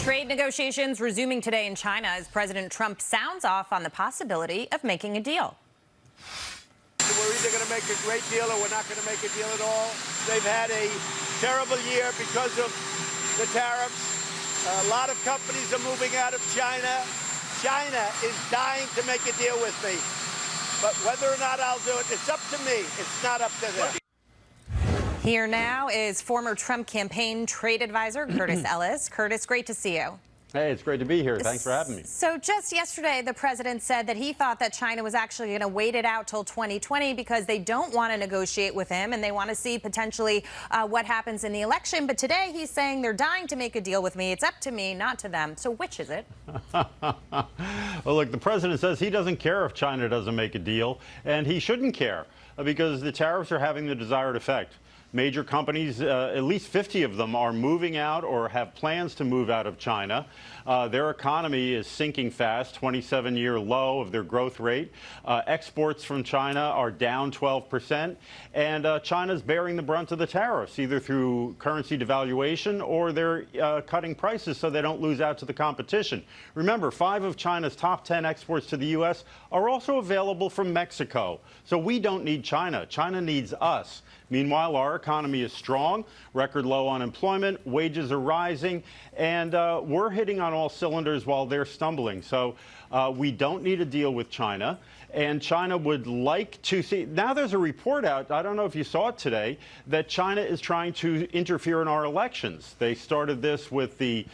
Trade negotiations resuming today in China as President Trump sounds off on the possibility of making a deal. We're either going to make a great deal or we're not going to make a deal at all. They've had a terrible year because of the tariffs. A lot of companies are moving out of China. China is dying to make a deal with me. But whether or not I'll do it, it's up to me. It's not up to them. Here now is former Trump campaign trade advisor Curtis Ellis. Curtis, great to see you. Hey, it's great to be here. Thanks for having me. So just yesterday, the president said that he thought that China was actually going to wait it out till 2020 because they don't want to negotiate with him and they want to see potentially what happens in the election. But today he's saying they're dying to make a deal with me. It's up to me, not to them. So which is it? Well, look, the president says he doesn't care if China doesn't make a deal, and he shouldn't care because the tariffs are having the desired effect. Major companies, at least 50 of them, are moving out or have plans to move out of China. Their economy is sinking fast, 27-year low of their growth rate. Exports from China are down 12%, and China's bearing the brunt of the tariffs, either through currency devaluation or they're cutting prices so they don't lose out to the competition. Remember, 5 of China's top 10 exports to the U.S. are also available from Mexico. So we don't need China. China needs us. Meanwhile, our economy is strong, record low unemployment, wages are rising, and we're hitting on all cylinders while they're stumbling. So we don't need a deal with China, and China would like to see. Now there's a report out, I don't know if you saw it today, that China is trying to interfere in our elections. They started this with the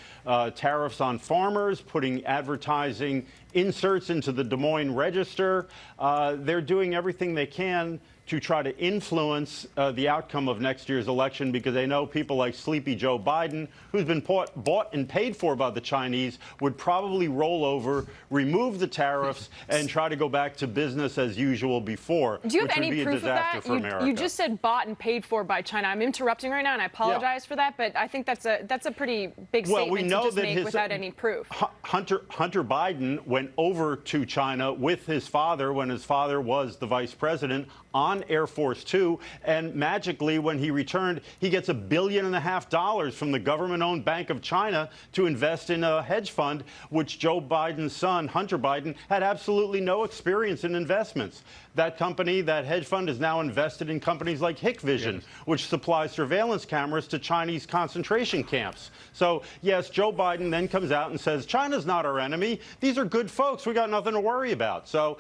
tariffs on farmers, putting advertising inserts into the Des Moines Register. They're doing everything they can to try to influence the outcome of next year's election because they know people like Sleepy Joe Biden, who's been bought and paid for by the Chinese, would probably roll over, remove the tariffs, and try to go back to business as usual before. Do you have any proof of that? You just said bought and paid for by China. I'm interrupting right now, and I apologize for that, but I think that's a pretty big statement to just make without any proof. Hunter Biden went over to China with his father when his father was the vice president on Air Force Two, and magically, when he returned, he gets $1.5 billion from the government-owned Bank of China to invest in a hedge fund, which Joe Biden's son, Hunter Biden, had absolutely no experience in investments. That company, that hedge fund, is now invested in companies like Hikvision, which supplies surveillance cameras to Chinese concentration camps. So, yes, Joe Biden then comes out and says, China's not our enemy. These are good folks. We got nothing to worry about. So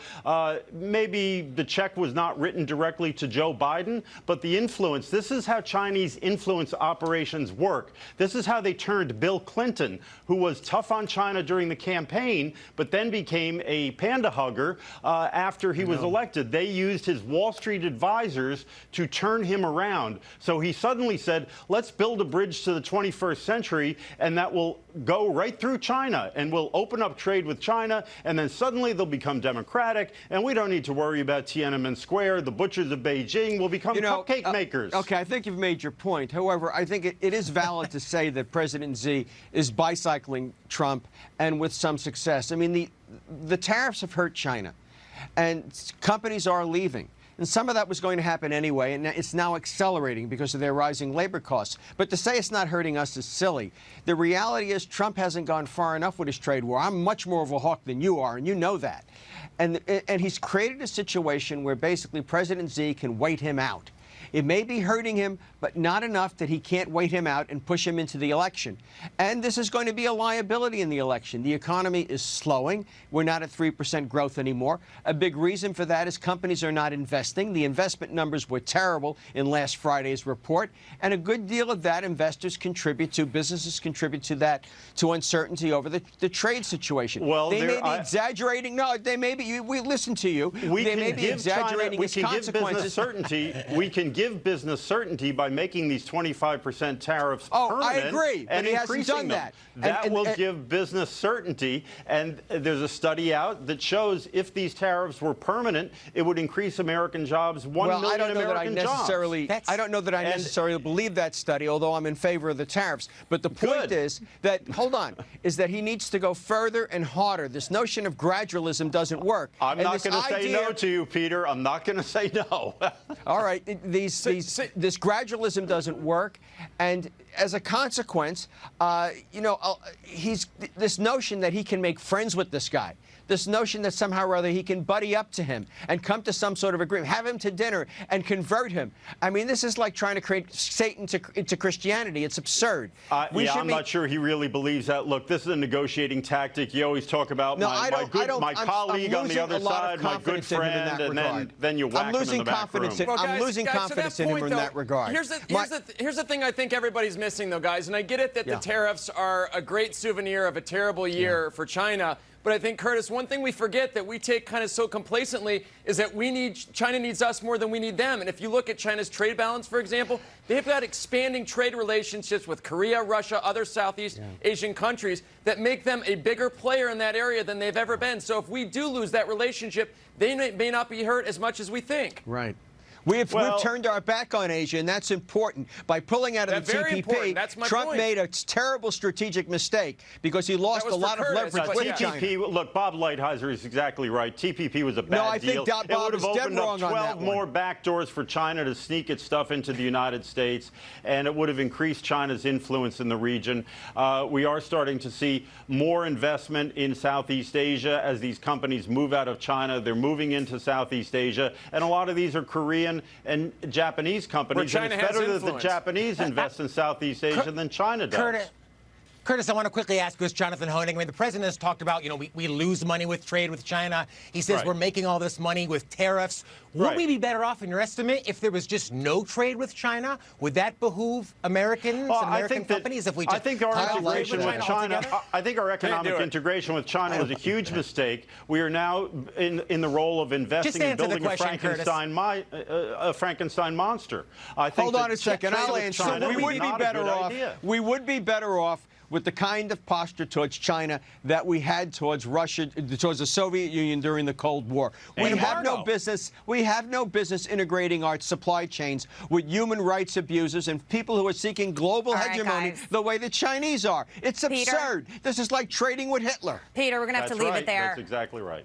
maybe the check was not written directly to Joe Biden, but the influence, this is how Chinese influence operations work. This is how they turned Bill Clinton, who was tough on China during the campaign, but then became a panda hugger after he was elected. They used his Wall Street advisors to turn him around. So he suddenly said, let's build a bridge to the 21st century, and that will go right through China, and we'll open up trade with China, and then suddenly they'll become democratic, and we don't need to worry about Tiananmen Square. The butchers of Beijing will become cupcake makers. Okay, I think you've made your point. However, I think it is valid to say that President Xi is bicycling Trump, and with some success. I mean, the tariffs have hurt China, and companies are leaving. And some of that was going to happen anyway, and it's now accelerating because of their rising labor costs. But to say it's not hurting us is silly. The reality is Trump hasn't gone far enough with his trade war. I'm much more of a hawk than you are, and you know that. And he's created a situation where basically President Xi can wait him out. It may be hurting him, but not enough that he can't wait him out and push him into the election. And this is going to be a liability in the election. The economy is slowing. We're not at 3% growth anymore. A big reason for that is companies are not investing. The investment numbers were terrible in last Friday's report. And a good deal of that businesses contribute to that, to uncertainty over the trade situation. Well, they may be exaggerating. No, they may be. We listen to you. They may be exaggerating its consequences. We can give business certainty by making these 25% tariffs permanent. I agree, and he hasn't done that. that. That will give business certainty. And there's a study out that shows if these tariffs were permanent, it would increase American jobs, 1 million American jobs. I don't know that I necessarily believe that study, although I'm in favor of the tariffs. But the point is that, hold on, is that he needs to go further and harder. This notion of gradualism doesn't work. I'm not going to say no to you, Peter. I'm not going to say no. All right. This gradualism socialism doesn't work, and as a consequence, he's this notion that he can make friends with this guy. This notion that somehow or other he can buddy up to him and come to some sort of agreement, have him to dinner and convert him. I mean, this is like trying to create Satan into Christianity. It's absurd. I'm not sure he really believes that. Look, this is a negotiating tactic. You always talk about my colleague on the other side, my good friend, and then you whack him in the back room. I'm losing confidence in him in that regard. Here's the thing I think everybody's missing, though, guys, and I get it that the tariffs are a great souvenir of a terrible year for China. But I think, Curtis, one thing we forget that we take kind of so complacently is that China needs us more than we need them. And if you look at China's trade balance, for example, they've got expanding trade relationships with Korea, Russia, other Southeast Asian countries that make them a bigger player in that area than they've ever been. So if we do lose that relationship, they may not be hurt as much as we think. Right. We've turned our back on Asia, and that's important. By pulling out of the TPP, Trump made a terrible strategic mistake because he lost a lot of leverage with China. Look, Bob Lighthizer is exactly right. TPP was a bad deal. No, I think Bob is dead wrong on that one. It would have opened up 12 more back doors for China to sneak its stuff into the United States, and it would have increased China's influence in the region. We are starting to see more investment in Southeast Asia as these companies move out of China. They're moving into Southeast Asia, and a lot of these are Korean and Japanese companies. And it's better that the Japanese invest in Southeast Asia than China does. Curtis, I want to quickly ask you, Jonathan Hoenig. I mean, the president has talked about, we lose money with trade with China. He says we're making all this money with tariffs. Would we be better off, in your estimate, if there was just no trade with China? Would that behoove Americans and American companies if we just I think our integration with China, I think our economic integration with China was a huge mistake. We are now in the role of investing in building a Frankenstein monster. I think Hold on a second. I'll answer. We would be better off. We would be better off with the kind of posture towards China that we had towards Russia, towards the Soviet Union during the Cold War. We have no business integrating our supply chains with human rights abusers and people who are seeking global hegemony the way the Chinese are. It's absurd. This is like trading with Hitler. Peter, we're going to have to leave it there. That's exactly right.